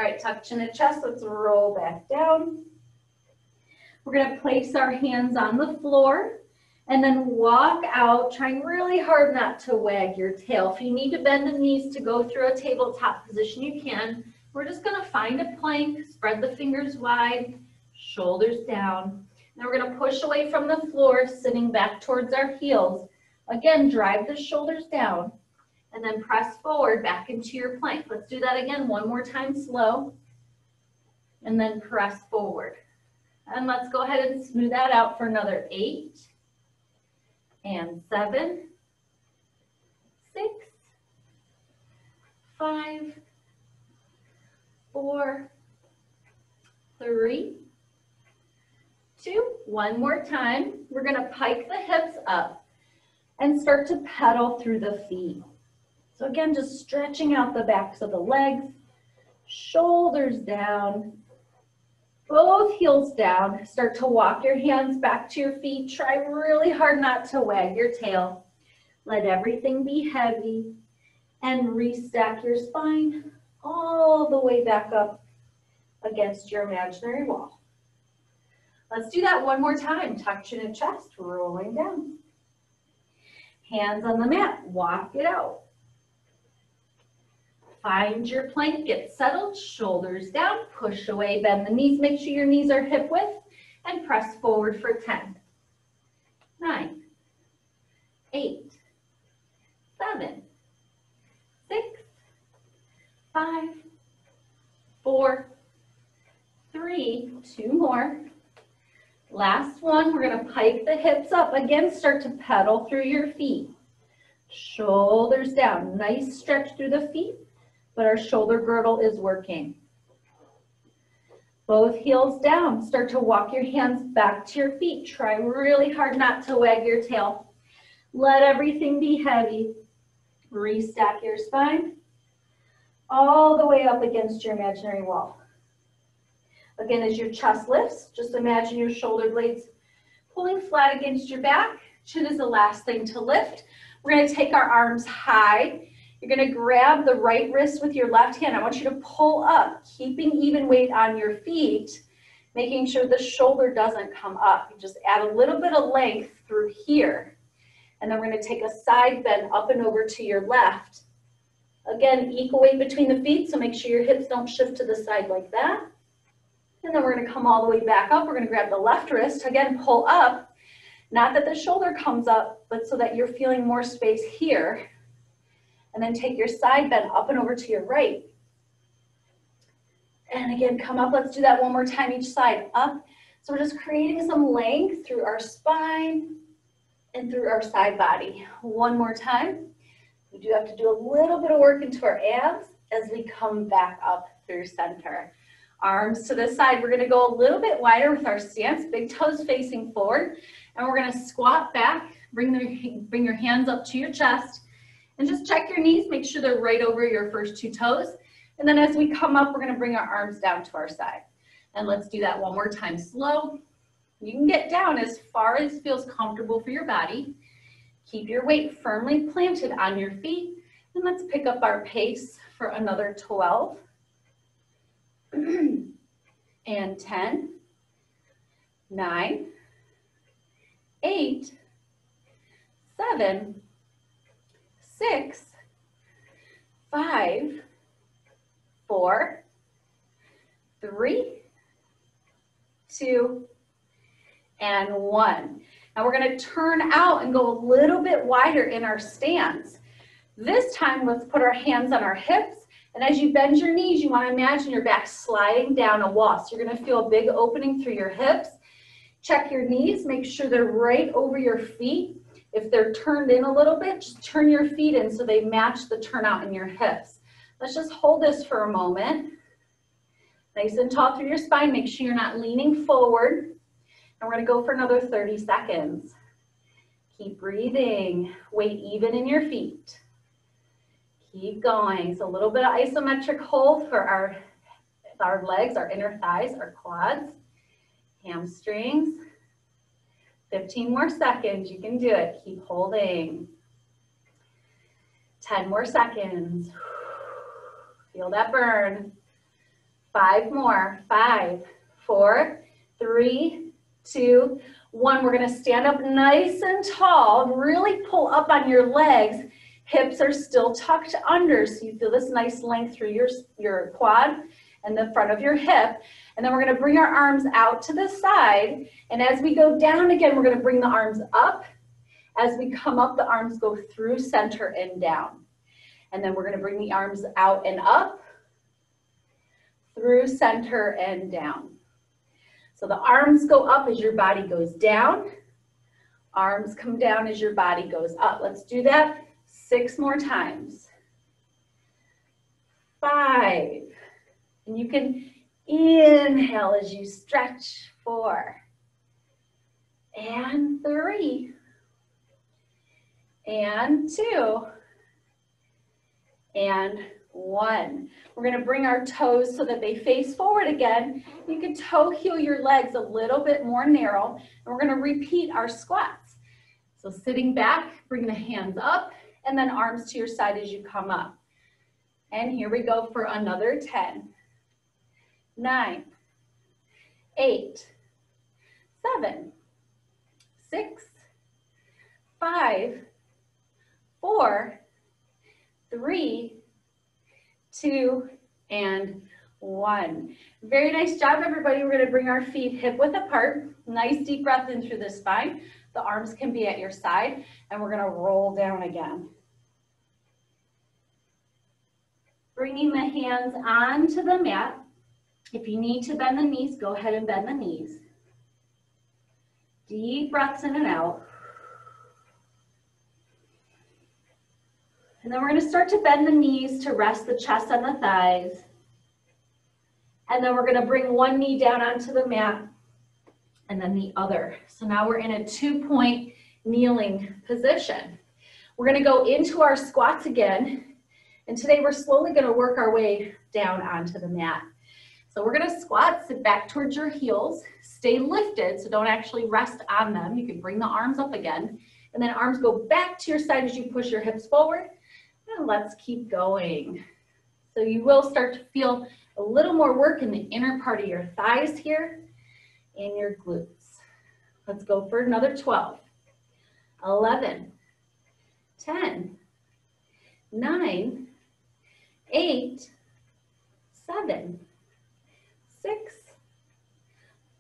right, tuck chin and chest. Let's roll back down. We're going to place our hands on the floor and then walk out, trying really hard not to wag your tail. If you need to bend the knees to go through a tabletop position, you can. We're just going to find a plank, spread the fingers wide, shoulders down. Now we're going to push away from the floor, sitting back towards our heels. Again, drive the shoulders down and then press forward back into your plank. Let's do that again one more time slow, and then press forward. And let's go ahead and smooth that out for another 8 and 7, 6, 5, 4, 3, 2. One more time. We're going to pike the hips up and start to pedal through the feet. So again, just stretching out the backs of the legs, shoulders down, both heels down. Start to walk your hands back to your feet. Try really hard not to wag your tail. Let everything be heavy and restack your spine all the way back up against your imaginary wall. Let's do that one more time. Tuck chin and chest, rolling down. Hands on the mat, walk it out. Find your plank, get settled, shoulders down, push away, bend the knees, make sure your knees are hip width, and press forward for 10, 9, 8, 7, 6, 5, 4, 3, 2 more. Last one, we're going to pike the hips up. Again, start to pedal through your feet. Shoulders down, nice stretch through the feet, but our shoulder girdle is working. Both heels down, start to walk your hands back to your feet. Try really hard not to wag your tail. Let everything be heavy. Restack your spine all the way up against your imaginary wall. Again, as your chest lifts, just imagine your shoulder blades pulling flat against your back. Chin is the last thing to lift. We're going to take our arms high. You're going to grab the right wrist with your left hand. I want you to pull up, keeping even weight on your feet, making sure the shoulder doesn't come up. You just add a little bit of length through here. And then we're going to take a side bend up and over to your left. Again, equal weight between the feet, so make sure your hips don't shift to the side like that. And then we're going to come all the way back up. We're going to grab the left wrist. Again, pull up. Not that the shoulder comes up, but so that you're feeling more space here. And then take your side bend up and over to your right. And again, come up. Let's do that one more time each side. Up. So we're just creating some length through our spine and through our side body. One more time. We do have to do a little bit of work into our abs as we come back up through center. Arms to the side. We're going to go a little bit wider with our stance, big toes facing forward. And we're going to squat back, bring your hands up to your chest, and just check your knees, make sure they're right over your first 2 toes. And then as we come up, we're going to bring our arms down to our side. And let's do that one more time slow. You can get down as far as feels comfortable for your body. Keep your weight firmly planted on your feet. And let's pick up our pace for another 12. And 10, 9, 8, 7, 6, 5, 4, 3, 2, and 1. Now we're going to turn out and go a little bit wider in our stance. This time, let's put our hands on our hips. And as you bend your knees, you want to imagine your back sliding down a wall. So you're going to feel a big opening through your hips. Check your knees. Make sure they're right over your feet. If they're turned in a little bit, just turn your feet in so they match the turnout in your hips. Let's just hold this for a moment. Nice and tall through your spine. Make sure you're not leaning forward. And we're going to go for another 30 seconds. Keep breathing. Weight even in your feet. Keep going. So a little bit of isometric hold for our legs, our inner thighs, our quads, hamstrings. 15 more seconds. You can do it. Keep holding. 10 more seconds. Feel that burn. 5 more. 5, 4, 3, 2, 1. We're going to stand up nice and tall. Really pull up on your legs. Hips are still tucked under, so you feel this nice length through your quad and the front of your hip. And then we're going to bring our arms out to the side. And as we go down again, we're going to bring the arms up. As we come up, the arms go through center and down. And then we're going to bring the arms out and up, through center and down. So the arms go up as your body goes down. Arms come down as your body goes up. Let's do that 6 more times. 5. And you can inhale as you stretch. 4. And 3. And 2. And 1. We're going to bring our toes so that they face forward again. You can toe heel your legs a little bit more narrow. And we're going to repeat our squats. So sitting back, bring the hands up, and then arms to your side as you come up. And here we go for another 10, 9, 8, 7, 6, 5, 4, 3, 2, and 1. Very nice job, everybody. We're going to bring our feet hip width apart. Nice deep breath in through the spine. The arms can be at your side, and we're going to roll down again. Bringing the hands onto the mat. If you need to bend the knees, go ahead and bend the knees. Deep breaths in and out. And then we're going to start to bend the knees to rest the chest on the thighs. And then we're going to bring one knee down onto the mat and then the other. So now we're in a 2-point kneeling position. We're going to go into our squats again. And today we're slowly going to work our way down onto the mat. So we're going to squat, sit back towards your heels, stay lifted, so don't actually rest on them. You can bring the arms up again. And then arms go back to your side as you push your hips forward. And let's keep going. So you will start to feel a little more work in the inner part of your thighs here and your glutes. Let's go for another 12, 11, 10, 9, 8, 7, 6,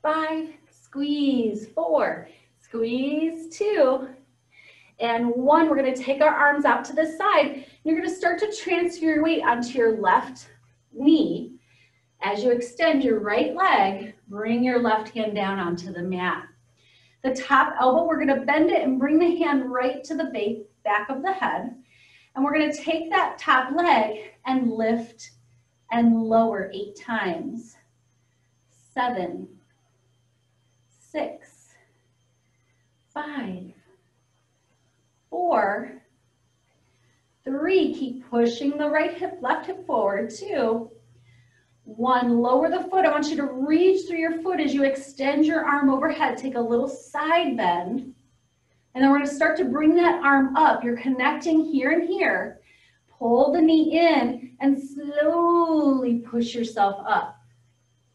5, squeeze, 4, squeeze, 2, and 1. We're going to take our arms out to the side. You're going to start to transfer your weight onto your left knee. As you extend your right leg, bring your left hand down onto the mat. The top elbow, we're going to bend it and bring the hand right to the back of the head. And we're going to take that top leg and lift and lower 8 times. 7, 6, 5, 4, 3, keep pushing the right hip, left hip forward, 2, 1, lower the foot. I want you to reach through your foot as you extend your arm overhead. Take a little side bend. And then we're going to start to bring that arm up. You're connecting here and here. Pull the knee in and slowly push yourself up.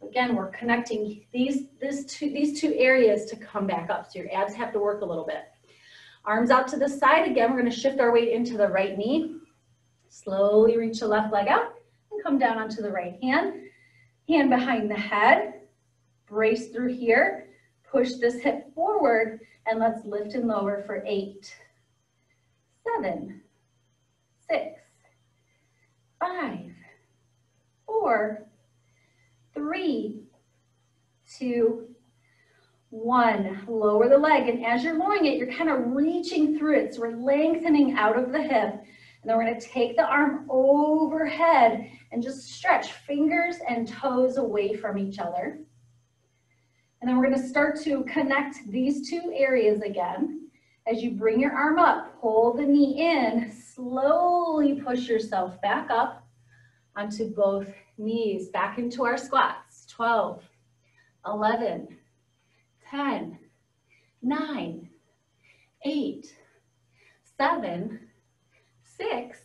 Again, we're connecting these two areas to come back up. So your abs have to work a little bit. Arms out to the side. Again, we're going to shift our weight into the right knee. Slowly reach the left leg out and come down onto the right hand. Hand behind the head. Brace through here. Push this hip forward and let's lift and lower for 8, 7, 6, 5, 4, 3, 2, 1. Lower the leg, and as you're lowering it, you're kind of reaching through it. So we're lengthening out of the hip. And then we're going to take the arm overhead and just stretch fingers and toes away from each other. And then we're going to start to connect these two areas again. As you bring your arm up, pull the knee in, slowly push yourself back up onto both knees, back into our squats. 12, 11, 10, 9, 8, 7, 6,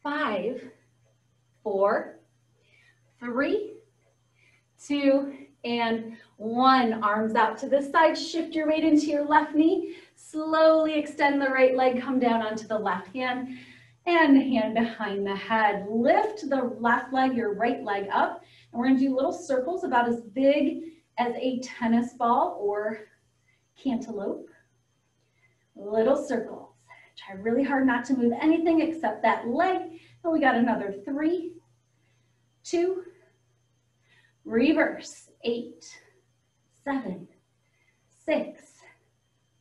5, 4, 3, 2, and 1. Arms out to the side, shift your weight into your left knee. Slowly extend the right leg, come down onto the left hand, and hand behind the head. Lift the left leg, your right leg up, and we're gonna do little circles about as big as a tennis ball or cantaloupe. Little circles. Try really hard not to move anything except that leg. And we got another 3, 2, reverse, 8, 7, 6,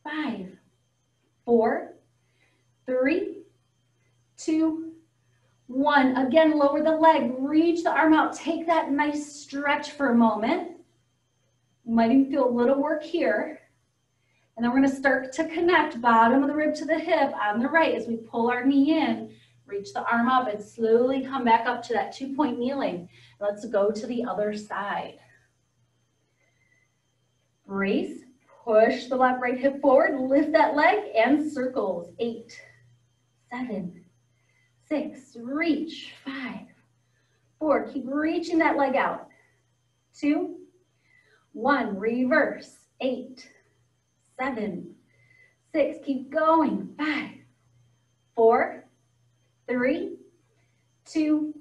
5, 4, 3, 2, 1. Again, lower the leg, reach the arm out, take that nice stretch for a moment. You might even feel a little work here. And then we're gonna start to connect bottom of the rib to the hip on the right as we pull our knee in, reach the arm up and slowly come back up to that 2-point kneeling. Let's go to the other side. Brace, push the left right hip forward, lift that leg and circles. 8, 7, 6, reach, 5, 4, keep reaching that leg out. 2, 1, reverse, 8, 7, 6, keep going, 5, 4, 3, 2,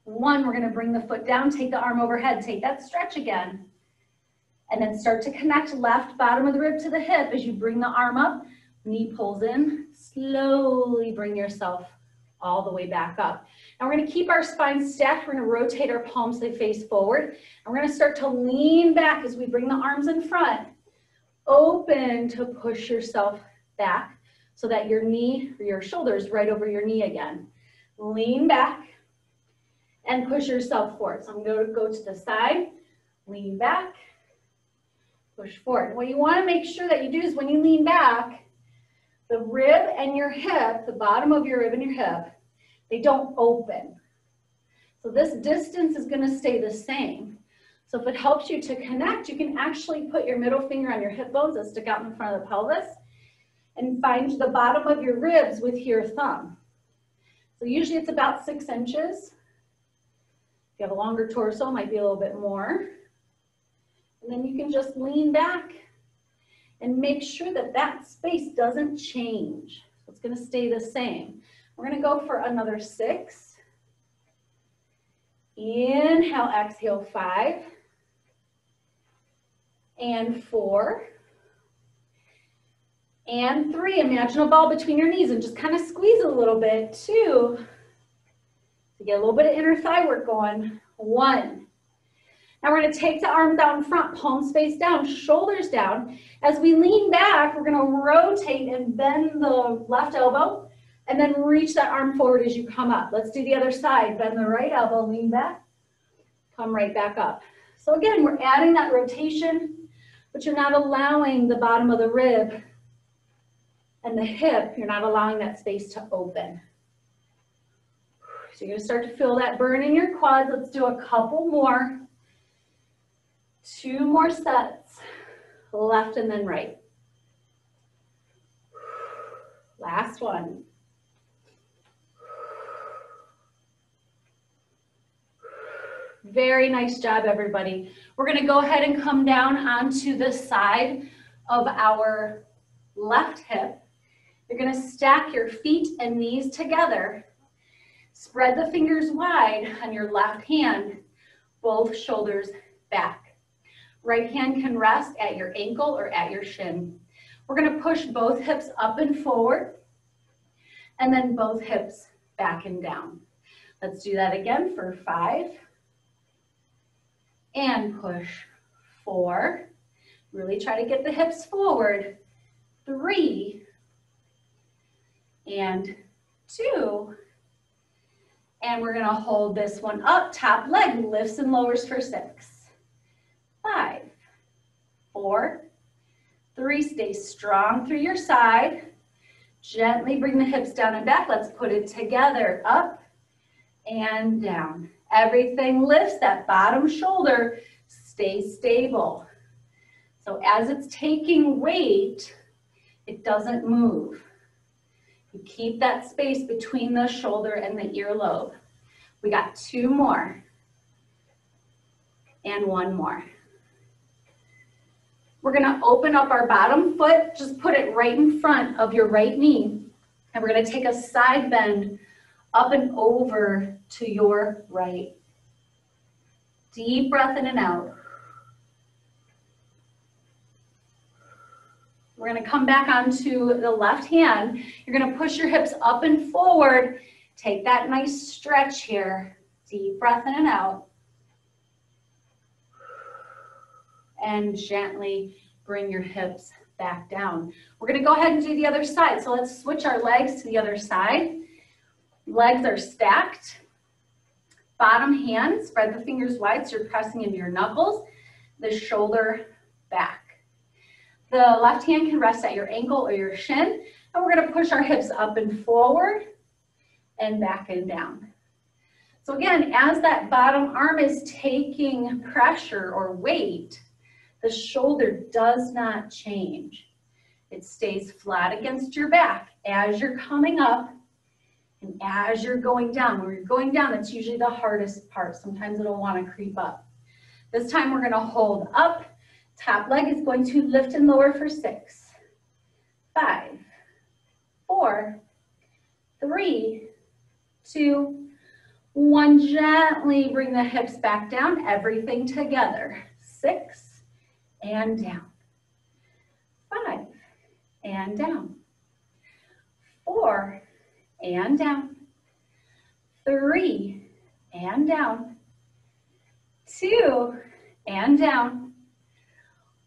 1. We're gonna bring the foot down, take the arm overhead, take that stretch again. And then start to connect left bottom of the rib to the hip as you bring the arm up, knee pulls in, slowly bring yourself all the way back up. Now we're gonna keep our spine stacked, we're gonna rotate our palms, they face forward, and we're gonna start to lean back as we bring the arms in front. Open to push yourself back so that your knee or your shoulder is right over your knee again. Lean back and push yourself forward. So I'm going to go to the side, lean back, push forward. What you want to make sure that you do is when you lean back, the rib and your hip, the bottom of your rib and your hip, they don't open. So this distance is going to stay the same. So if it helps you to connect, you can actually put your middle finger on your hip bones that stick out in front of the pelvis and find the bottom of your ribs with your thumb. So usually it's about 6 inches. If you have a longer torso, it might be a little bit more. And then you can just lean back and make sure that that space doesn't change. So it's going to stay the same. We're going to go for another 6. Inhale, exhale, 5. And 4. And 3. Imagine a ball between your knees and just kind of squeeze a little bit. 2. To get a little bit of inner thigh work going. 1. Now we're going to take the arm down front, palms face down, shoulders down. As we lean back, we're going to rotate and bend the left elbow and then reach that arm forward as you come up. Let's do the other side. Bend the right elbow, lean back, come right back up. So again, we're adding that rotation, but you're not allowing the bottom of the rib and the hip, you're not allowing that space to open. So you're going to start to feel that burn in your quads. Let's do a couple more. 2 more sets, left and then right. Last one. Very nice job, everybody. We're going to go ahead and come down onto the side of our left hip. You're going to stack your feet and knees together. Spread the fingers wide on your left hand, both shoulders back. Right hand can rest at your ankle or at your shin. We're going to push both hips up and forward, and then both hips back and down. Let's do that again for 5. And push 4. Really try to get the hips forward. 3. And 2. And we're going to hold this one up. Top leg lifts and lowers for 6. 5, 4, 3, stay strong through your side. Gently bring the hips down and back. Let's put it together, up and down. Everything lifts, that bottom shoulder stays stable. So as it's taking weight, it doesn't move. You keep that space between the shoulder and the earlobe. We got 2 more. and one more. We're gonna open up our bottom foot, just put it right in front of your right knee, and we're gonna take a side bend up and over to your right. Deep breath in and out. We're gonna come back onto the left hand. You're gonna push your hips up and forward. Take that nice stretch here. Deep breath in and out. And gently bring your hips back down. We're gonna go ahead and do the other side. So let's switch our legs to the other side. Legs are stacked. Bottom hand, spread the fingers wide so you're pressing into your knuckles. The shoulder back. The left hand can rest at your ankle or your shin. And we're gonna push our hips up and forward and back and down. So again, as that bottom arm is taking pressure or weight, the shoulder does not change. It stays flat against your back as you're coming up and as you're going down. When you're going down, that's usually the hardest part. Sometimes it'll want to creep up. This time we're going to hold up. Top leg is going to lift and lower for 6, 5, 4, 3, 2, 1. Gently bring the hips back down, everything together. 6 and down. 5 and down. 4 and down. 3 and down. 2 and down.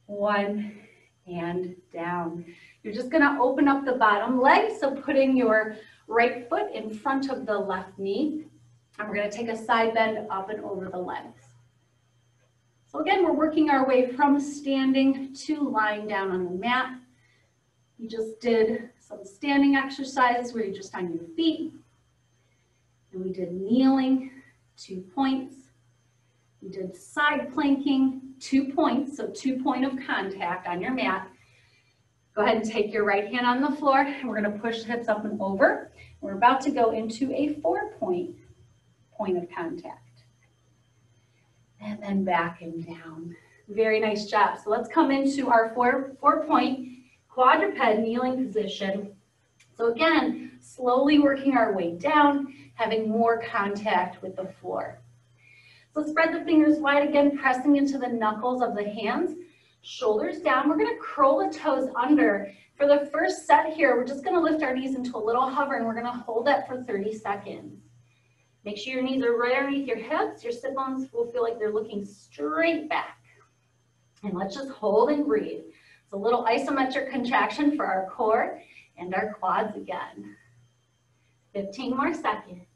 1 and down. You're just going to open up the bottom leg, so putting your right foot in front of the left knee, and we're going to take a side bend up and over the legs. So again, we're working our way from standing to lying down on the mat. We just did some standing exercises where you're just on your feet, and we did kneeling, 2 points. We did side planking, 2 points, so 2 point of contact on your mat. Go ahead and take your right hand on the floor, and we're going to push the hips up and over. We're about to go into a 4 point of contact. And then back and down. Very nice job. So let's come into our 4 point quadruped kneeling position. So again, slowly working our way down, having more contact with the floor. So spread the fingers wide again, pressing into the knuckles of the hands, shoulders down. We're gonna curl the toes under. For the first set here, we're just gonna lift our knees into a little hover, and we're gonna hold that for 30 seconds. Make sure your knees are right underneath your hips. Your sit bones will feel like they're looking straight back. And let's just hold and breathe. It's a little isometric contraction for our core and our quads again. 15 more seconds.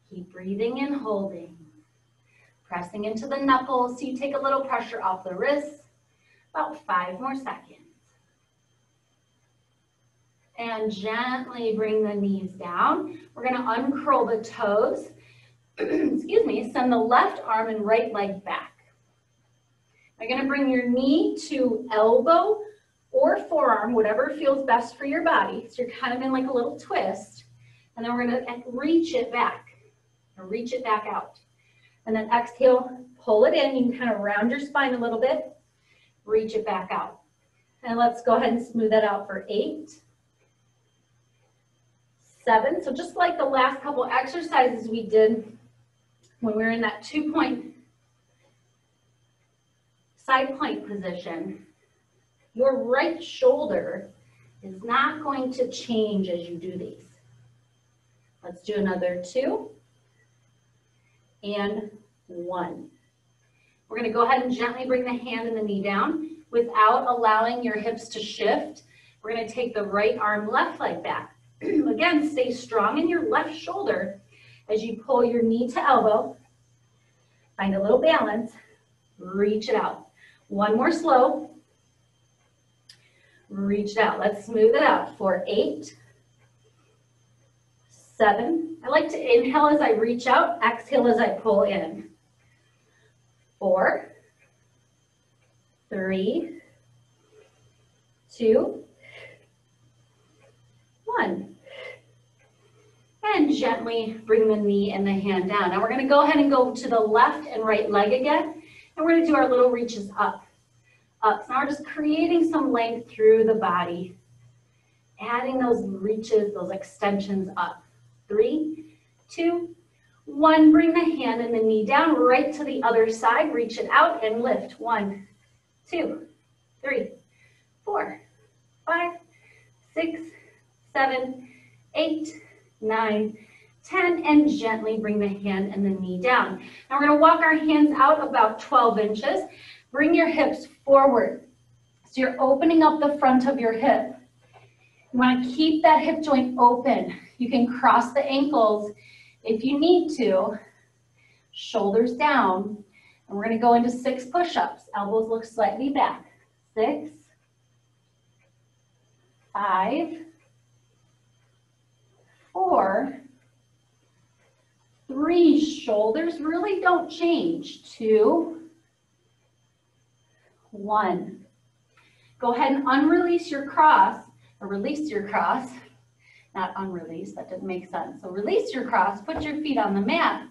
Keep breathing and holding. Pressing into the knuckles so you take a little pressure off the wrists. About 5 more seconds. And gently bring the knees down. We're going to uncurl the toes. Excuse me. Send the left arm and right leg back. You're going to bring your knee to elbow or forearm, whatever feels best for your body. So you're kind of in like a little twist. And then we're going to reach it back. Reach it back out. And then exhale, pull it in. You can kind of round your spine a little bit. Reach it back out. And let's go ahead and smooth that out for 8, 7. So just like the last couple exercises we did when we were in that 2 point side plank position, your right shoulder is not going to change as you do these. Let's do another 2 and 1. We're going to go ahead and gently bring the hand and the knee down without allowing your hips to shift. We're going to take the right arm, left leg back. Again, stay strong in your left shoulder as you pull your knee to elbow. Find a little balance. Reach it out. 1 more slow. Reach it out. Let's smooth it out for 8, 7. I like to inhale as I reach out, exhale as I pull in. 4, 3, 2, 1. And gently bring the knee and the hand down. Now we're going to go ahead and go to the left and right leg again. And we're going to do our little reaches up. Up. So now we're just creating some length through the body. Adding those reaches, those extensions up. 3, 2, 1. Bring the hand and the knee down right to the other side. Reach it out and lift. 1, 2, 3, 4, 5, 6, 7, 8, 9, 10, and gently bring the hand and the knee down. Now we're going to walk our hands out about 12 inches. Bring your hips forward. So you're opening up the front of your hip. You want to keep that hip joint open. You can cross the ankles if you need to. Shoulders down. And we're going to go into 6 push-ups. Elbows look slightly back. 6, 5, 4, 3, shoulders really don't change. 2, 1. Go ahead and unrelease your cross, or release your cross. Not unrelease, that didn't make sense. So release your cross, put your feet on the mat.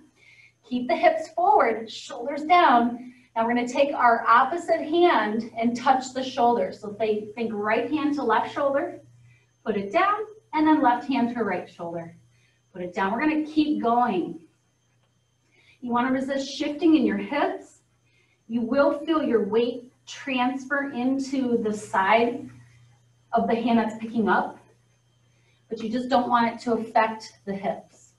Keep the hips forward, shoulders down. Now we're going to take our opposite hand and touch the shoulder. So think right hand to left shoulder, put it down, and then left hand to right shoulder. Put it down. We're going to keep going. You want to resist shifting in your hips. You will feel your weight transfer into the side of the hand that's picking up, but you just don't want it to affect the hips.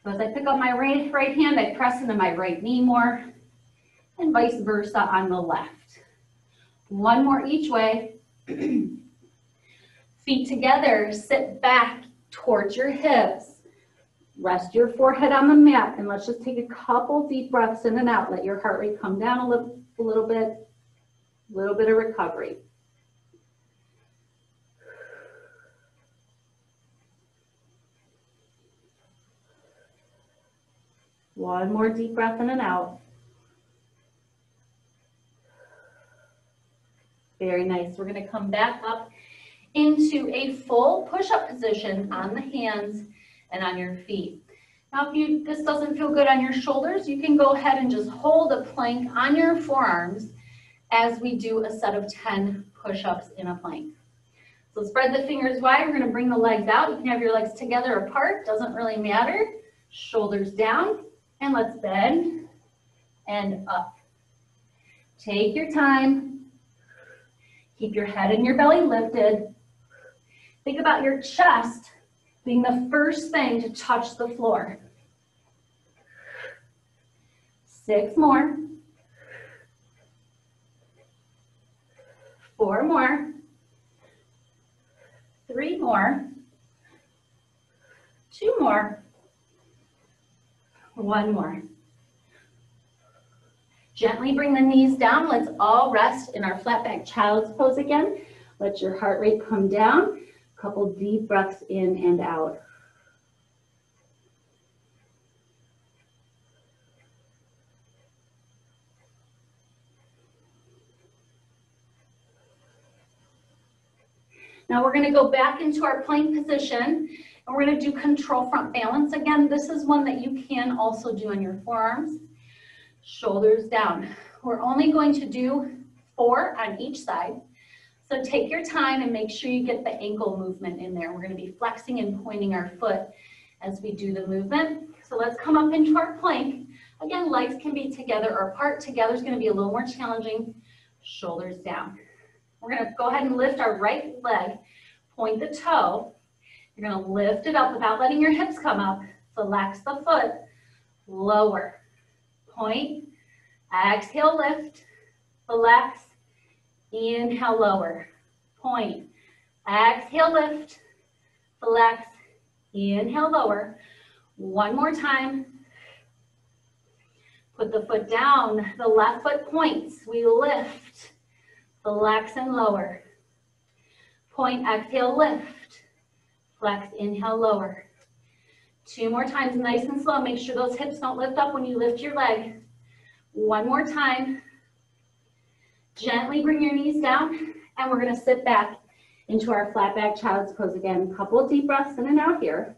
So as I pick up my right hand, I press into my right knee more, and vice versa on the left. 1 more each way. Feet together, sit back towards your hips. Rest your forehead on the mat, and let's just take a couple deep breaths in and out. Let your heart rate come down a little bit of recovery. One more deep breath in and out. Very nice. We're going to come back up into a full push-up position on the hands and on your feet. Now, if this doesn't feel good on your shoulders, you can go ahead and just hold a plank on your forearms as we do a set of 10 push-ups in a plank. So spread the fingers wide. We're going to bring the legs out. You can have your legs together or apart. Doesn't really matter. Shoulders down. And let's bend and up. Take your time. Keep your head and your belly lifted. Think about your chest being the first thing to touch the floor. 6 more. 4 more. 3 more. 2 more. 1 more. Gently bring the knees down. Let's all rest in our flat back child's pose again. Let your heart rate come down. Couple deep breaths in and out. Now we're going to go back into our plank position, and we're going to do control front balance. Again, this is one that you can also do on your forearms. Shoulders down. We're only going to do 4 on each side. So take your time and make sure you get the ankle movement in there. We're going to be flexing and pointing our foot as we do the movement. So let's come up into our plank. Again, legs can be together or apart. Together is going to be a little more challenging. Shoulders down. We're going to go ahead and lift our right leg, point the toe. You're going to lift it up without letting your hips come up. Flex the foot, lower, point, exhale, lift, flex, inhale, lower, point, exhale, lift, flex, inhale, lower. 1 more time. Put the foot down, the left foot points, we lift, flex and lower. Point, exhale, lift, flex, inhale, lower. 2 more times, nice and slow. Make sure those hips don't lift up when you lift your leg. 1 more time. Gently bring your knees down, and we're going to sit back into our flat back child's pose again. A couple of deep breaths in and out here.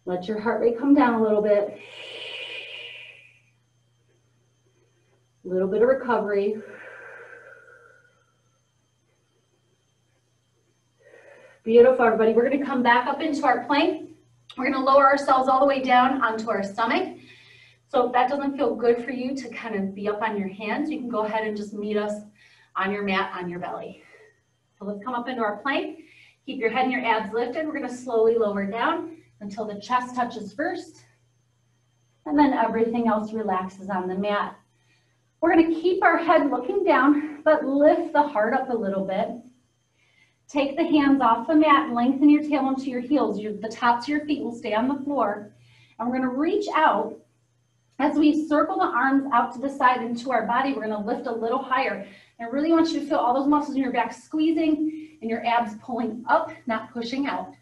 Let your heart rate come down a little bit. A little bit of recovery. Beautiful, everybody. We're going to come back up into our plank. We're going to lower ourselves all the way down onto our stomach. So if that doesn't feel good for you to kind of be up on your hands, you can go ahead and just meet us on your mat on your belly. So let's come up into our plank. Keep your head and your abs lifted. We're going to slowly lower down until the chest touches first. And then everything else relaxes on the mat. We're going to keep our head looking down, but lift the heart up a little bit. Take the hands off the mat, lengthen your tail into your heels. The tops of your feet will stay on the floor. And we're going to reach out. As we circle the arms out to the side into our body, we're going to lift a little higher. And I really want you to feel all those muscles in your back squeezing and your abs pulling up, not pushing out.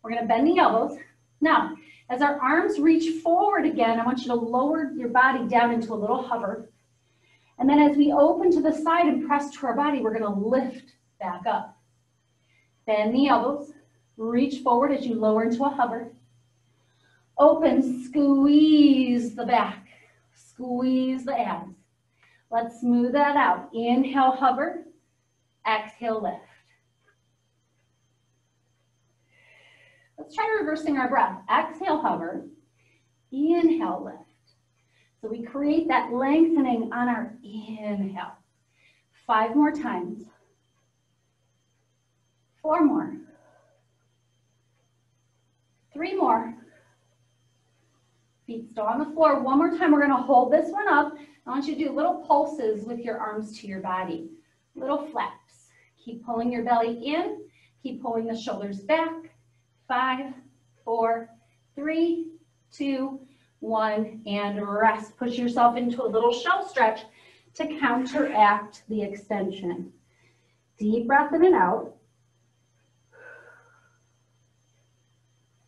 We're going to bend the elbows. Now, as our arms reach forward again, I want you to lower your body down into a little hover. And then as we open to the side and press to our body, we're going to lift back up. Bend the elbows, reach forward as you lower into a hover. Open, squeeze the back, squeeze the abs. Let's smooth that out. Inhale, hover. Exhale, lift. Let's try reversing our breath. Exhale, hover. Inhale, lift. So we create that lengthening on our inhale. 5 more times. 4 more. 3 more. Feet still on the floor. 1 more time. We're going to hold this one up. I want you to do little pulses with your arms to your body. Little flaps. Keep pulling your belly in. Keep pulling the shoulders back. 5, 4, 3, 2, 1, and rest. Push yourself into a little shell stretch to counteract the extension. Deep breath in and out.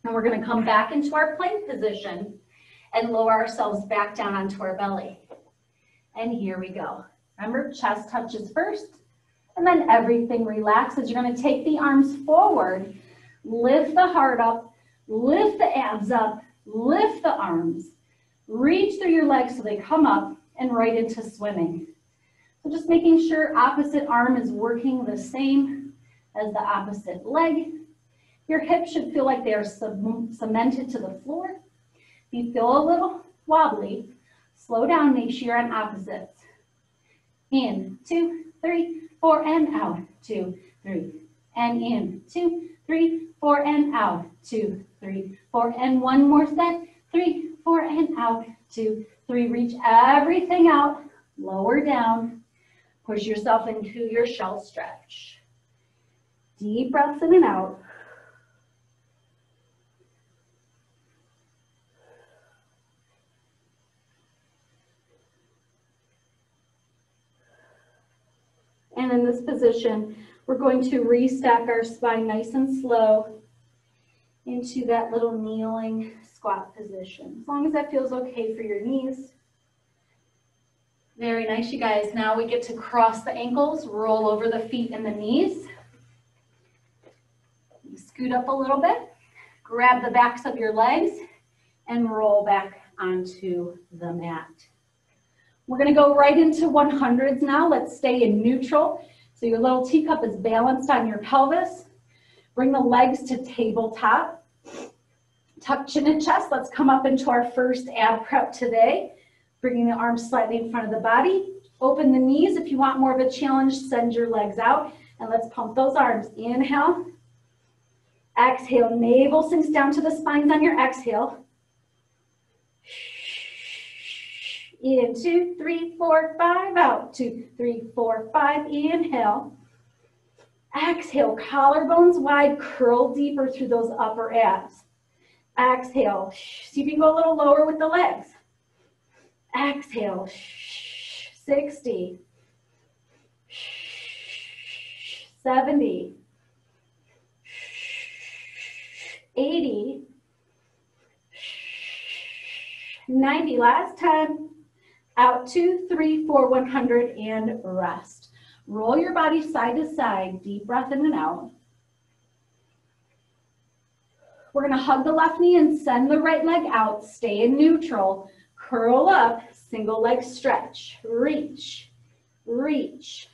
And we're going to come back into our plank position and lower ourselves back down onto our belly. And here we go. Remember, chest touches first, and then everything relaxes. You're going to take the arms forward, lift the heart up, lift the abs up, lift the arms, reach through your legs so they come up and right into swimming. So just making sure opposite arm is working the same as the opposite leg. Your hips should feel like they are cemented to the floor. If you feel a little wobbly, slow down, make sure you're on opposites. In, 2, 3, 4, and out, 2, 3, and in, 2, 3, 4, and out, 2, 3, 4, and 1 more set, 3, 4, and out, 2, 3, reach everything out, lower down, push yourself into your shell stretch. Deep breaths in and out. And in this position, we're going to restack our spine nice and slow into that little kneeling squat position. As long as that feels okay for your knees. Very nice, you guys. Now we get to cross the ankles, roll over the feet and the knees. Scoot up a little bit, grab the backs of your legs, and roll back onto the mat. We're going to go right into 100s now. Let's stay in neutral. So your little teacup is balanced on your pelvis. Bring the legs to tabletop. Tuck chin and chest. Let's come up into our first ab prep today. Bringing the arms slightly in front of the body. Open the knees. If you want more of a challenge, send your legs out. And let's pump those arms. Inhale. Exhale. Navel sinks down to the spines on your exhale. In, 2, 3, 4, 5, out. 2, 3, 4, 5, inhale. Exhale, collarbones wide, curl deeper through those upper abs. Exhale, see if you can go a little lower with the legs. Exhale, 60, 70, 80, 90, last time. Out, 2, 3, 4, 100, and rest. Roll your body side to side, deep breath in and out. We're gonna hug the left knee and send the right leg out. Stay in neutral. Curl up, single leg stretch. Reach, reach,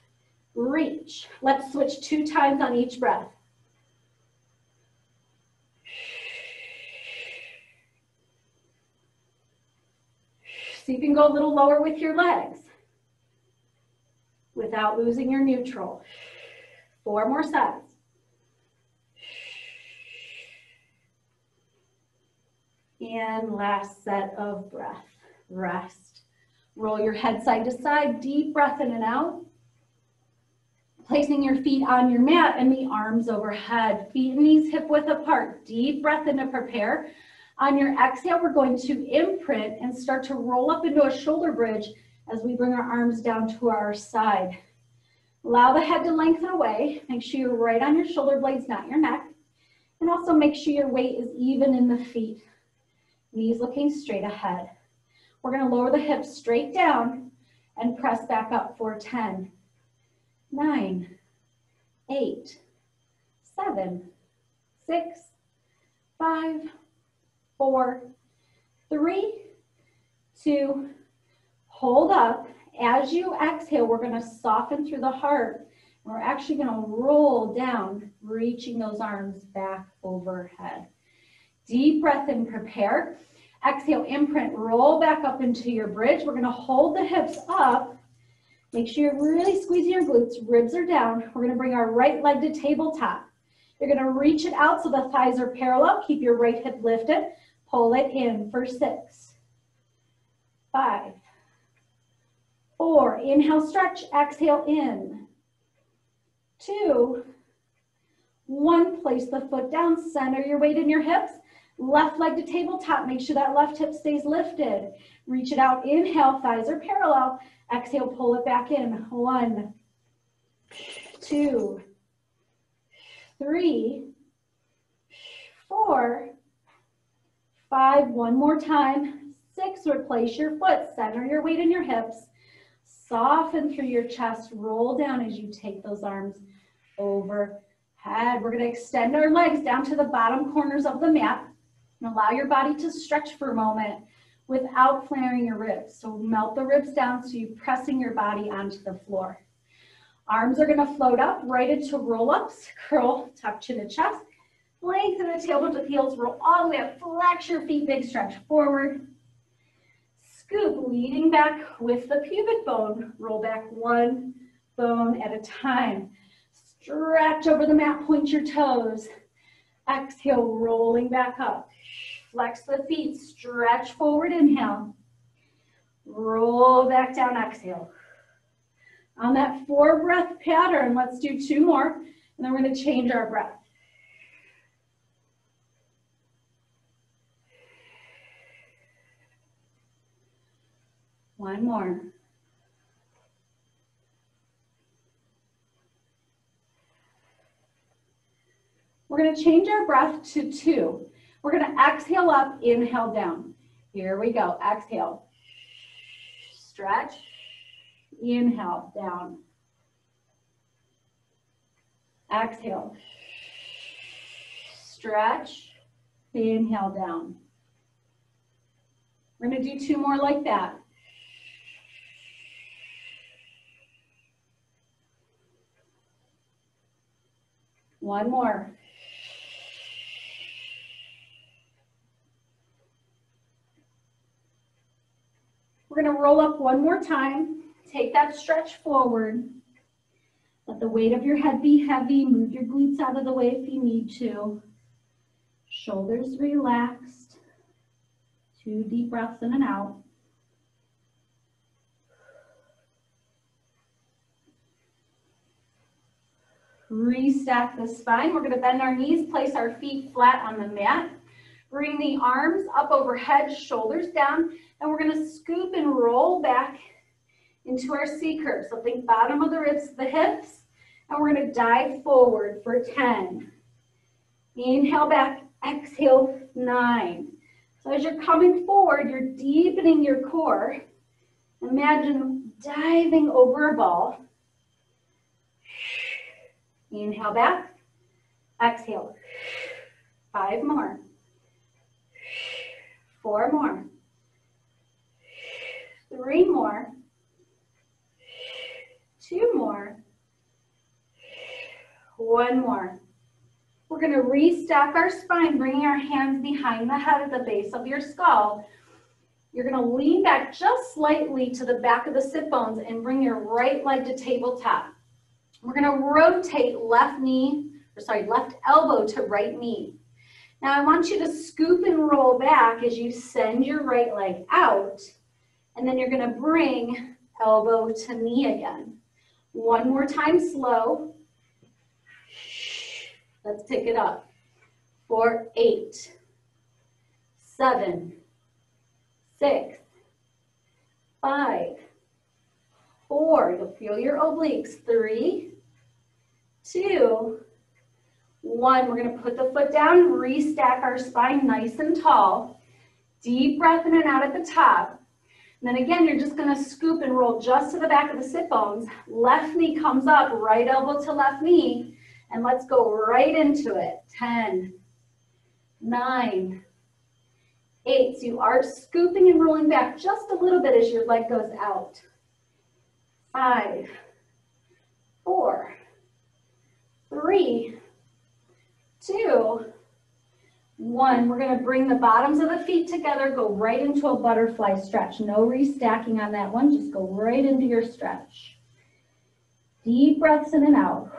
reach. Let's switch 2 times on each breath. So you can go a little lower with your legs without losing your neutral. 4 more sets. And last set of breath. Rest. Roll your head side to side, deep breath in and out. Placing your feet on your mat and the arms overhead. Feet and knees hip width apart. Deep breath in to prepare. On your exhale, we're going to imprint and start to roll up into a shoulder bridge as we bring our arms down to our side. Allow the head to lengthen away. Make sure you're right on your shoulder blades, not your neck. And also make sure your weight is even in the feet. Knees looking straight ahead. We're going to lower the hips straight down and press back up for 10, 9, 8, 7, 6, 5, 4, 3, 2, hold up. As you exhale, we're going to soften through the heart. We're actually going to roll down, reaching those arms back overhead. Deep breath in, prepare. Exhale, imprint, roll back up into your bridge. We're going to hold the hips up. Make sure you're really squeezing your glutes. Ribs are down. We're going to bring our right leg to tabletop. You're going to reach it out so the thighs are parallel. Keep your right hip lifted. Pull it in for 6, 5, 4. Inhale, stretch. Exhale, in. 2, 1. Place the foot down. Center your weight in your hips. Left leg to tabletop. Make sure that left hip stays lifted. Reach it out. Inhale, thighs are parallel. Exhale, pull it back in. 1, 2, 3, 4, 5. One more time. 6. Replace your foot. Center your weight in your hips. Soften through your chest. Roll down as you take those arms overhead. We're going to extend our legs down to the bottom corners of the mat. And allow your body to stretch for a moment without flaring your ribs. So melt the ribs down so you're pressing your body onto the floor. Arms are going to float up right into roll-ups. Curl, tuck chin to chest. Lengthen the tailbone to the heels. Roll all the way up. Flex your feet, big stretch forward. Scoop, leading back with the pubic bone. Roll back 1 bone at a time. Stretch over the mat, point your toes. Exhale, rolling back up. Flex the feet, stretch forward, inhale. Roll back down, exhale. On that 4 breath pattern, let's do 2 more, and then we're going to change our breath. One more. We're going to change our breath to 2. We're going to exhale up, inhale down. Here we go. Exhale. Stretch. Inhale down. Exhale. Stretch. Inhale down. We're going to do 2 more like that. One more. We're going to roll up 1 more time. Take that stretch forward. Let the weight of your head be heavy. Move your glutes out of the way if you need to. Shoulders relaxed. 2 deep breaths in and out. Restack the spine. We're going to bend our knees, place our feet flat on the mat. Bring the arms up overhead, shoulders down, and we're going to scoop and roll back into our C curve. So think bottom of the ribs to the hips, and we're going to dive forward for 10. Inhale back, exhale 9. So as you're coming forward, you're deepening your core. Imagine diving over a ball. Inhale back, exhale. 5 more. 4 more. 3 more. 2 more. 1 more. We're going to restack our spine, bringing our hands behind the head at the base of your skull. You're going to lean back just slightly to the back of the sit bones and bring your right leg to tabletop. We're going to rotate left elbow to right knee. Now I want you to scoop and roll back as you send your right leg out, and then you're going to bring elbow to knee again. One more time, slow. Let's pick it up. 4, 8, 7, 6, 5, 4. You'll feel your obliques. 3, 2, 1. We're going to put the foot down, restack our spine nice and tall. Deep breath in and out at the top. And then again, you're just going to scoop and roll just to the back of the sit bones. Left knee comes up, right elbow to left knee. And let's go right into it. 10, 9, 8. So you are scooping and rolling back just a little bit as your leg goes out. 5, 4, 3, 2, 1. We're going to bring the bottoms of the feet together, go right into a butterfly stretch. No restacking on that one. Just go right into your stretch. Deep breaths in and out.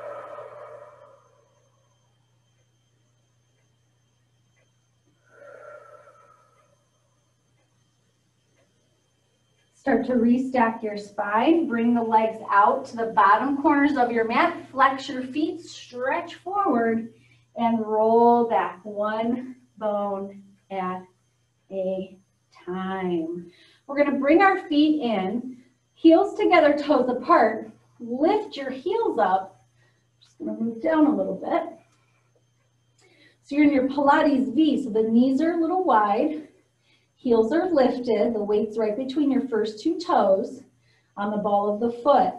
Start to restack your spine. Bring the legs out to the bottom corners of your mat. Flex your feet, stretch forward, and roll back. One bone at a time. We're going to bring our feet in, heels together, toes apart. Lift your heels up. Just going to move down a little bit. So you're in your Pilates V, so the knees are a little wide. Heels are lifted, the weight's right between your first 2 toes on the ball of the foot.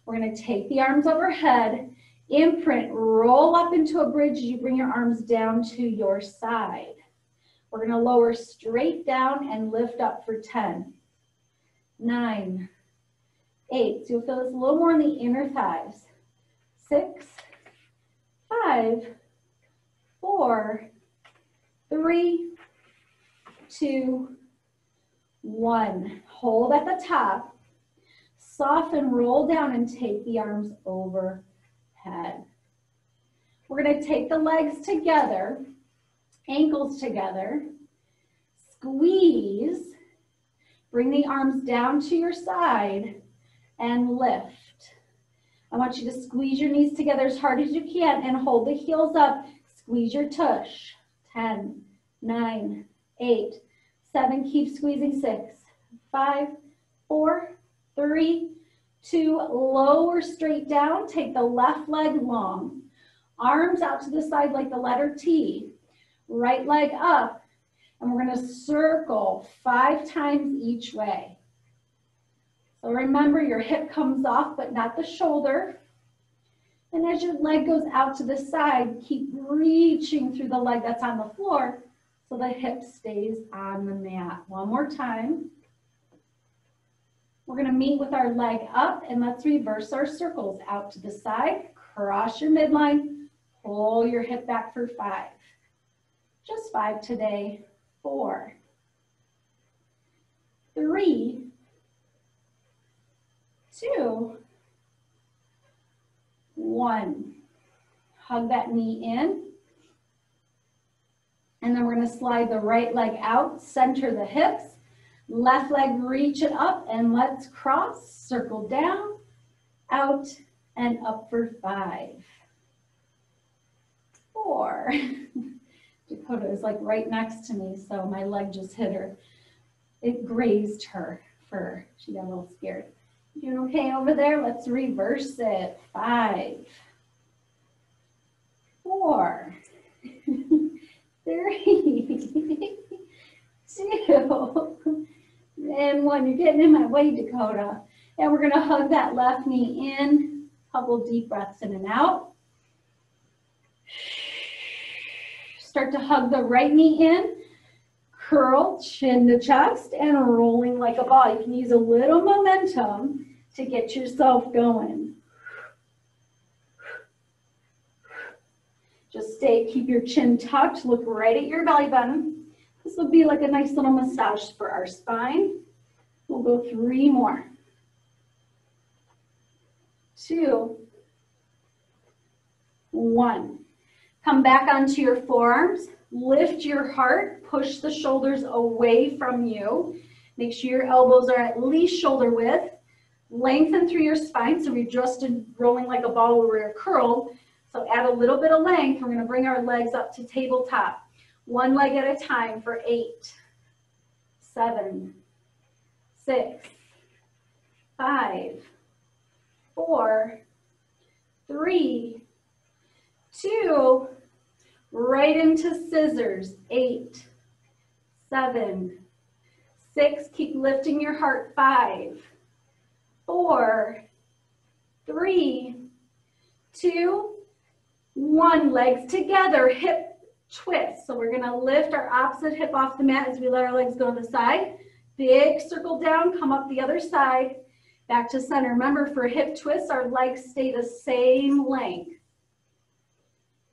We're going to take the arms overhead, imprint, roll up into a bridge as you bring your arms down to your side. We're going to lower straight down and lift up for 10, 9, 8. So you'll feel this a little more in the inner thighs. 6, 5, 4, 3, 2, 1. Hold at the top. Soften, roll down, and take the arms overhead. We're going to take the legs together, ankles together, squeeze, bring the arms down to your side, and lift. I want you to squeeze your knees together as hard as you can and hold the heels up. Squeeze your tush. 10, 9, 8, 7, keep squeezing. 6, 5, 4, 3, 2, lower straight down. Take the left leg long. Arms out to the side like the letter T. Right leg up. And we're going to circle 5 times each way. So remember, your hip comes off, but not the shoulder. And as your leg goes out to the side, keep reaching through the leg that's on the floor so the hip stays on the mat. One more time. We're going to meet with our leg up, and let's reverse our circles. Out to the side, cross your midline, pull your hip back for 5. Just 5 today. 4, 3, 2, 1. Hug that knee in. And then we're going to slide the right leg out, center the hips. Left leg, reach it up, and let's cross, circle down, out, and up for 5. 4. Dakota is like right next to me, so my leg just hit her. It grazed her fur. She got a little scared. You okay over there? Let's reverse it. 5, 4, 3, 2, and 1. You're getting in my way, Dakota. And we're going to hug that left knee in. Couple deep breaths in and out. Start to hug the right knee in, curl, chin to chest, and rolling like a ball. You can use a little momentum to get yourself going. Just keep your chin tucked, look right at your belly button. This will be like a nice little massage for our spine. We'll go 3 more. 2, 1. Come back onto your forearms. Lift your heart. Push the shoulders away from you. Make sure your elbows are at least shoulder width. Lengthen through your spine. So we just did rolling like a ball where we're curled. So add a little bit of length. We're going to bring our legs up to tabletop. 1 leg at a time for 8, 7, 6, 5, 4, 3, 2, right into scissors. 8, 7, 6, keep lifting your heart. 5, 4, 3, 2, 1. Legs together, hip twist. So we're gonna lift our opposite hip off the mat as we let our legs go to the side. Big circle down, come up the other side, back to center. Remember, for hip twists, our legs stay the same length.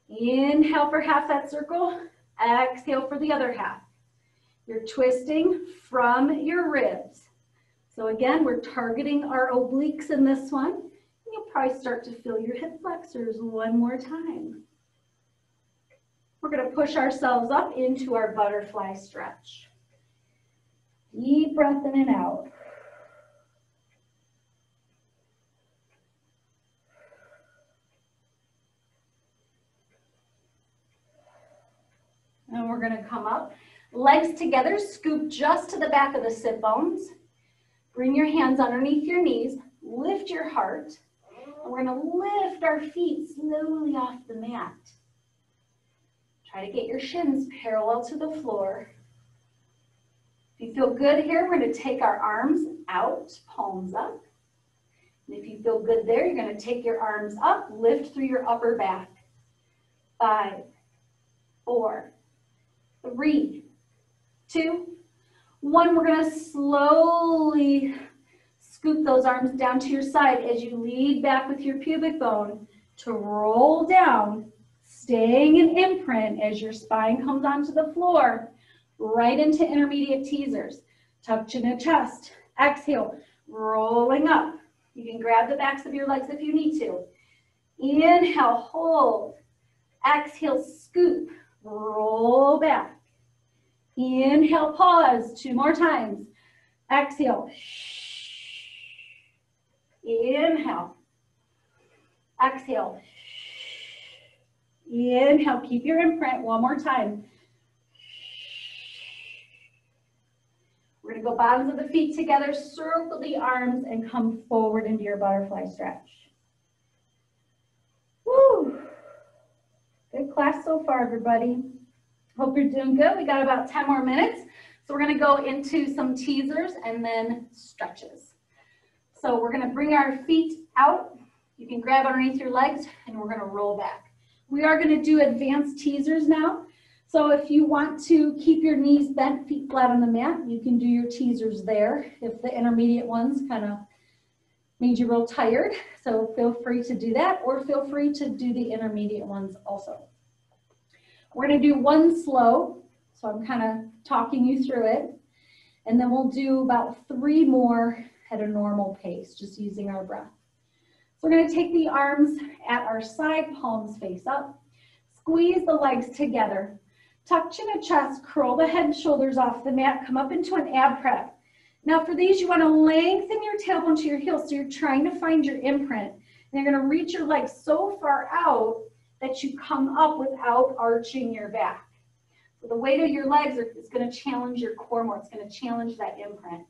Inhale for half that circle, exhale for the other half. You're twisting from your ribs. So again, we're targeting our obliques in this one. You'll probably start to feel your hip flexors 1 more time. We're going to push ourselves up into our butterfly stretch. Deep breath in and out. And we're going to come up. Legs together, scoop just to the back of the sit bones. Bring your hands underneath your knees. Lift your heart. And we're going to lift our feet slowly off the mat. Try to get your shins parallel to the floor. If you feel good here, we're going to take our arms out, palms up. And if you feel good there, you're going to take your arms up, lift through your upper back. 5, 4, 3, 2, 1. We're going to slowly scoop those arms down to your side as you lead back with your pubic bone to roll down, staying in imprint as your spine comes onto the floor, right into intermediate teasers. Tuck chin to chest. Exhale, rolling up. You can grab the backs of your legs if you need to. Inhale, hold. Exhale, scoop, roll back. Inhale, pause. 2 more times. Exhale. Inhale. Exhale. Inhale, keep your imprint. 1 more time. We're going to go bottoms of the feet together, circle the arms, and come forward into your butterfly stretch. Woo! Good class so far, everybody. Hope you're doing good. We got about 10 more minutes. So we're going to go into some teasers and then stretches. So we're going to bring our feet out. You can grab underneath your legs, and we're going to roll back. We are going to do advanced teasers now. So if you want to keep your knees bent, feet flat on the mat, you can do your teasers there. If the intermediate ones kind of made you real tired, so feel free to do that, or feel free to do the intermediate ones also. We're going to do 1 slow, so I'm kind of talking you through it, and then we'll do about 3 more at a normal pace, just using our breath. So we're going to take the arms at our side, palms face up. Squeeze the legs together. Tuck chin to chest, curl the head and shoulders off the mat, come up into an ab prep. Now for these, you want to lengthen your tailbone to your heels, so you're trying to find your imprint. And you're going to reach your legs so far out that you come up without arching your back. So the weight of your legs is going to challenge your core more. It's going to challenge that imprint.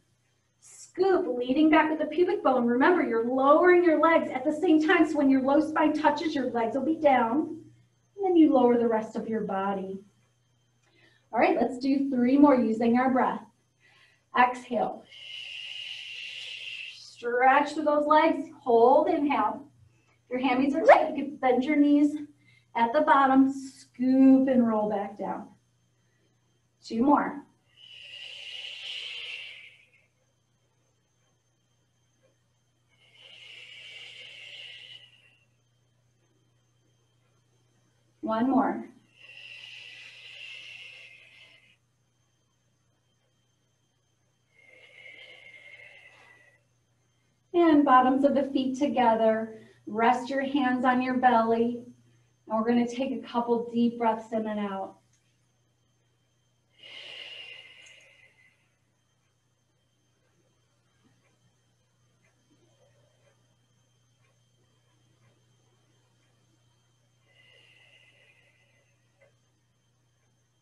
Scoop, leading back with the pubic bone. Remember, you're lowering your legs at the same time, so when your low spine touches, your legs will be down, and then you lower the rest of your body. All right, let's do 3 more using our breath. Exhale. Stretch through those legs. Hold, inhale. If your hammies are tight, you can bend your knees At the bottom, scoop and roll back down. 2 more. One more. And bottoms of the feet together. Rest your hands on your belly. And we're going to take a couple deep breaths in and out.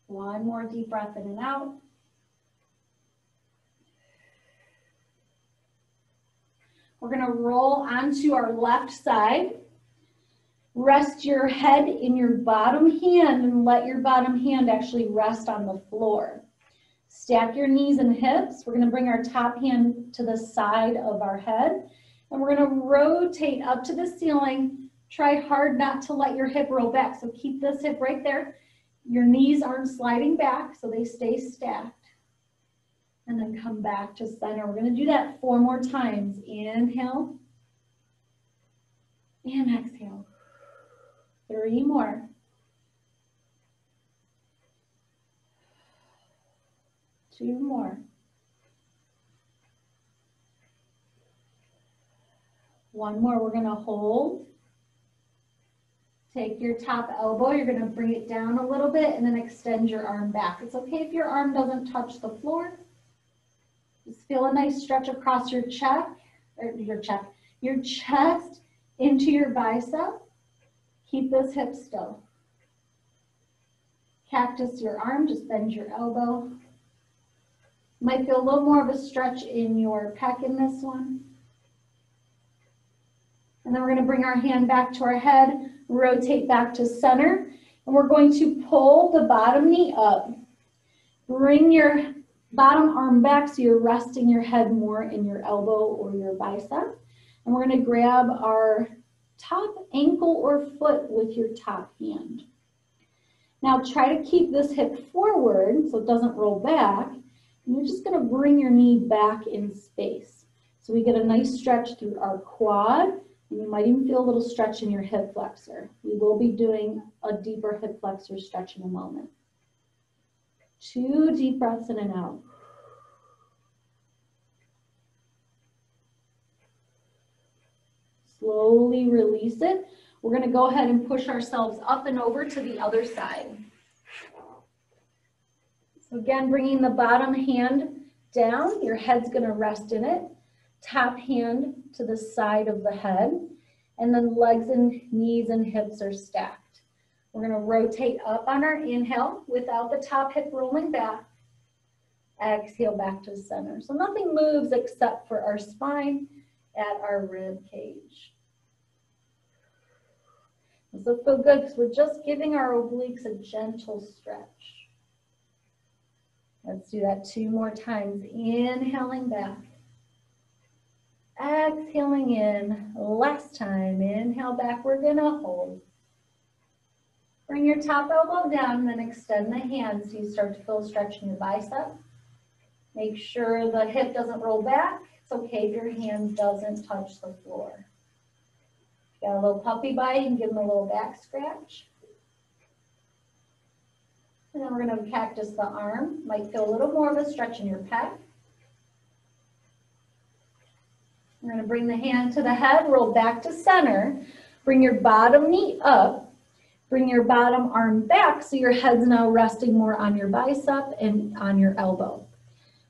One more deep breath in and out. We're going to roll onto our left side. Rest your head in your bottom hand and let your bottom hand actually rest on the floor. Stack your knees and hips. We're going to bring our top hand to the side of our head. And we're going to rotate up to the ceiling. Try hard not to let your hip roll back. So keep this hip right there. Your knees aren't sliding back, so they stay stacked. And then come back to center. We're going to do that 4 more times. Inhale. And exhale. 3 more. 2 more. 1 more. We're going to hold. Take your top elbow, you're going to bring it down a little bit and then extend your arm back. It's okay if your arm doesn't touch the floor. Just feel a nice stretch across your chest into your bicep. Keep this hip still. Cactus your arm, just bend your elbow. Might feel a little more of a stretch in your pec in this one. And then we're going to bring our hand back to our head. Rotate back to center, and we're going to pull the bottom knee up. Bring your bottom arm back so you're resting your head more in your elbow or your bicep. And we're going to grab our top ankle or foot with your top hand. Now try to keep this hip forward so it doesn't roll back. And you're just going to bring your knee back in space. So we get a nice stretch through our quad. And you might even feel a little stretch in your hip flexor. We will be doing a deeper hip flexor stretch in a moment. 2 deep breaths in and out. Slowly release it. We're going to go ahead and push ourselves up and over to the other side. So again, bringing the bottom hand down, your head's going to rest in it. Top hand to the side of the head, and then legs and knees and hips are stacked. We're going to rotate up on our inhale without the top hip rolling back. Exhale back to center. So nothing moves except for our spine at our rib cage. This will feel good because we're just giving our obliques a gentle stretch. Let's do that 2 more times. Inhaling back. Exhaling in. Last time. Inhale back. We're going to hold. Bring your top elbow down and then extend the hands so you start to feel a stretch in your bicep. Make sure the hip doesn't roll back. It's okay if your hand doesn't touch the floor. Got a little puppy bite and give them a little back scratch. And then we're going to cactus the arm. Might feel a little more of a stretch in your pec. We're going to bring the hand to the head, roll back to center. Bring your bottom knee up. Bring your bottom arm back so your head's now resting more on your bicep and on your elbow.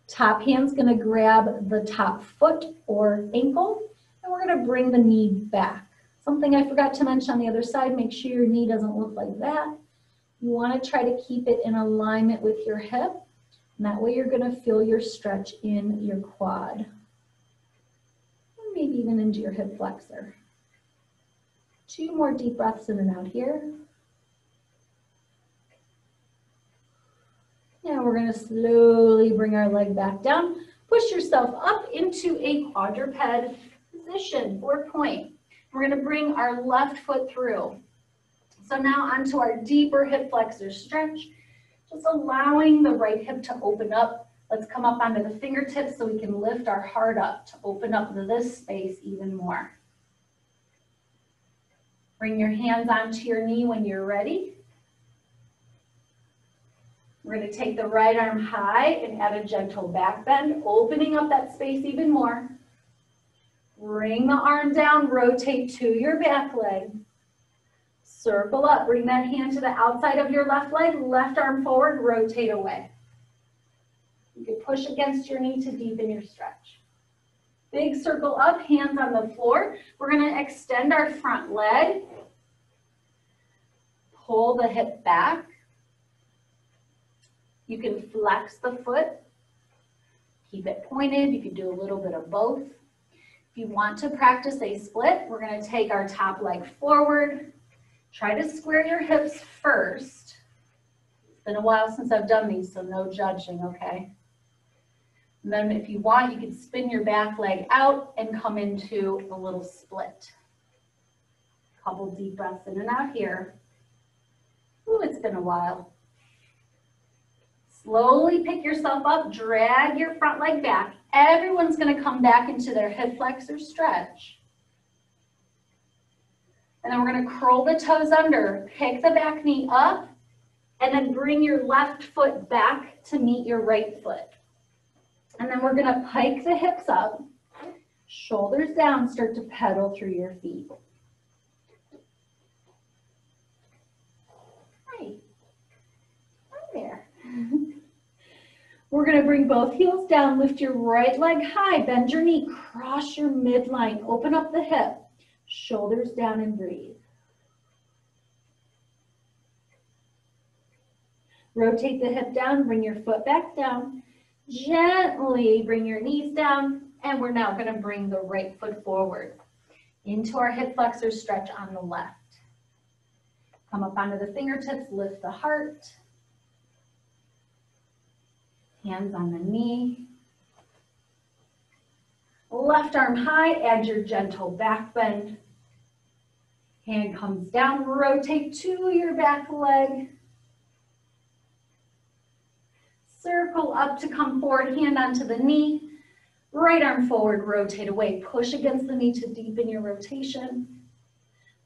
Top hand's going to grab the top foot or ankle, and we're going to bring the knee back. Something I forgot to mention on the other side, make sure your knee doesn't look like that. You want to try to keep it in alignment with your hip, and that way you're going to feel your stretch in your quad. Maybe even into your hip flexor. 2 more deep breaths in and out here. Now we're going to slowly bring our leg back down. Push yourself up into a quadruped position, 4 point. We're going to bring our left foot through. So now onto our deeper hip flexor stretch, just allowing the right hip to open up. Let's come up onto the fingertips so we can lift our heart up to open up this space even more. Bring your hands onto your knee when you're ready. We're going to take the right arm high and add a gentle back bend, opening up that space even more. Bring the arm down, rotate to your back leg. Circle up, bring that hand to the outside of your left leg, left arm forward, rotate away. You can push against your knee to deepen your stretch. Big circle up, hands on the floor. We're going to extend our front leg. Pull the hip back. You can flex the foot. Keep it pointed. You can do a little bit of both. If you want to practice a split, we're going to take our top leg forward. Try to square your hips first. It's been a while since I've done these, so no judging, okay? And then if you want, you can spin your back leg out and come into a little split. Couple deep breaths in and out here. Ooh, it's been a while. Slowly pick yourself up, drag your front leg back. Everyone's going to come back into their hip flexor stretch. And then we're going to curl the toes under, pick the back knee up, and then bring your left foot back to meet your right foot. And then we're going to pike the hips up, shoulders down, start to pedal through your feet. Hi. Hi there. We're going to bring both heels down, lift your right leg high, bend your knee, cross your midline, open up the hip, shoulders down and breathe. Rotate the hip down, bring your foot back down. Gently bring your knees down, and we're now going to bring the right foot forward into our hip flexor stretch on the left. Come up onto the fingertips, lift the heart. Hands on the knee. Left arm high, add your gentle back bend. Hand comes down, rotate to your back leg. Circle up to come forward, hand onto the knee. Right arm forward, rotate away. Push against the knee to deepen your rotation.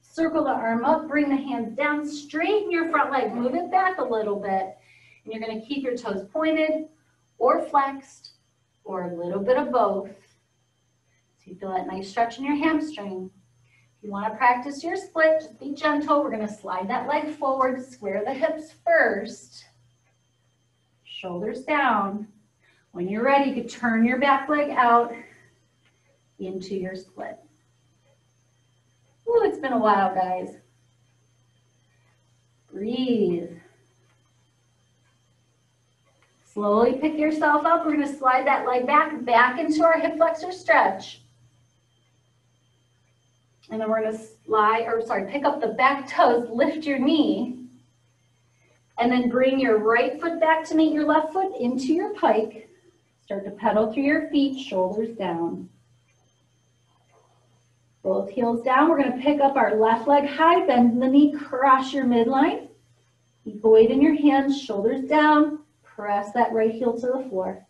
Circle the arm up, bring the hands down, straighten your front leg, move it back a little bit. And you're going to keep your toes pointed or flexed or a little bit of both. So you feel that nice stretch in your hamstring. If you want to practice your split, just be gentle. We're going to slide that leg forward, square the hips first. Shoulders down. When you're ready, you can turn your back leg out into your split. Ooh, it's been a while, guys. Breathe. Slowly pick yourself up. We're going to slide that leg back into our hip flexor stretch. And then we're going to pick up the back toes, lift your knee. And then bring your right foot back to meet your left foot into your pike. Start to pedal through your feet, shoulders down. Both heels down. We're going to pick up our left leg high, bend the knee, cross your midline. Keep the weight in your hands, shoulders down. Press that right heel to the floor.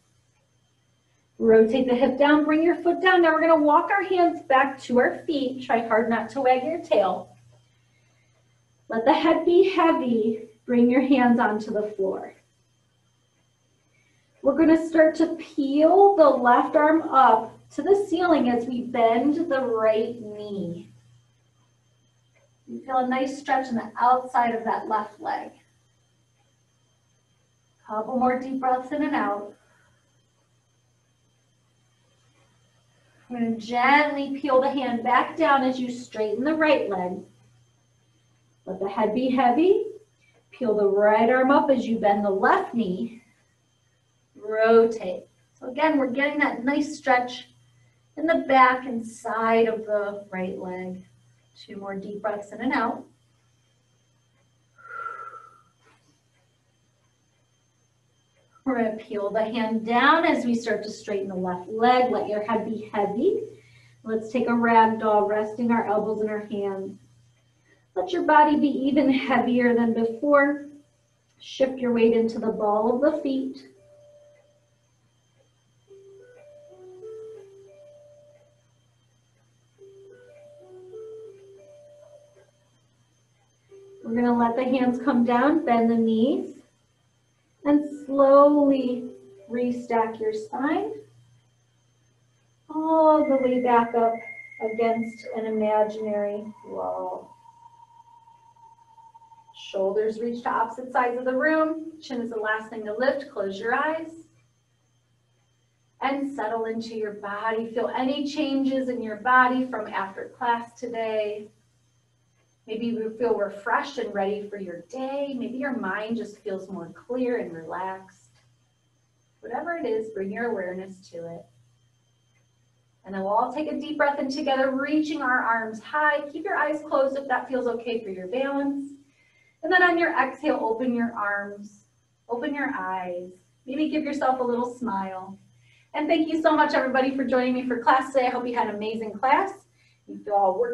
Rotate the hip down, bring your foot down. Now we're going to walk our hands back to our feet. Try hard not to wag your tail. Let the head be heavy. Bring your hands onto the floor. We're going to start to peel the left arm up to the ceiling as we bend the right knee. You feel a nice stretch on the outside of that left leg. Couple more deep breaths in and out. I'm going to gently peel the hand back down as you straighten the right leg. Let the head be heavy. Peel the right arm up as you bend the left knee. Rotate. So again, we're getting that nice stretch in the back and side of the right leg. 2 more deep breaths in and out. We're going to peel the hand down as we start to straighten the left leg. Let your head be heavy. Let's take a ragdoll, resting our elbows in our hands. Let your body be even heavier than before. Shift your weight into the ball of the feet. We're going to let the hands come down, bend the knees, and slowly restack your spine all the way back up against an imaginary wall. Shoulders reach to opposite sides of the room. Chin is the last thing to lift. Close your eyes and settle into your body. Feel any changes in your body from after class today. Maybe you feel refreshed and ready for your day. Maybe your mind just feels more clear and relaxed. Whatever it is, bring your awareness to it. And then we'll all take a deep breath in together, reaching our arms high. Keep your eyes closed if that feels okay for your balance. And then on your exhale, open your arms, open your eyes. Maybe give yourself a little smile. And thank you so much, everybody, for joining me for class today. I hope you had an amazing class. You feel all worked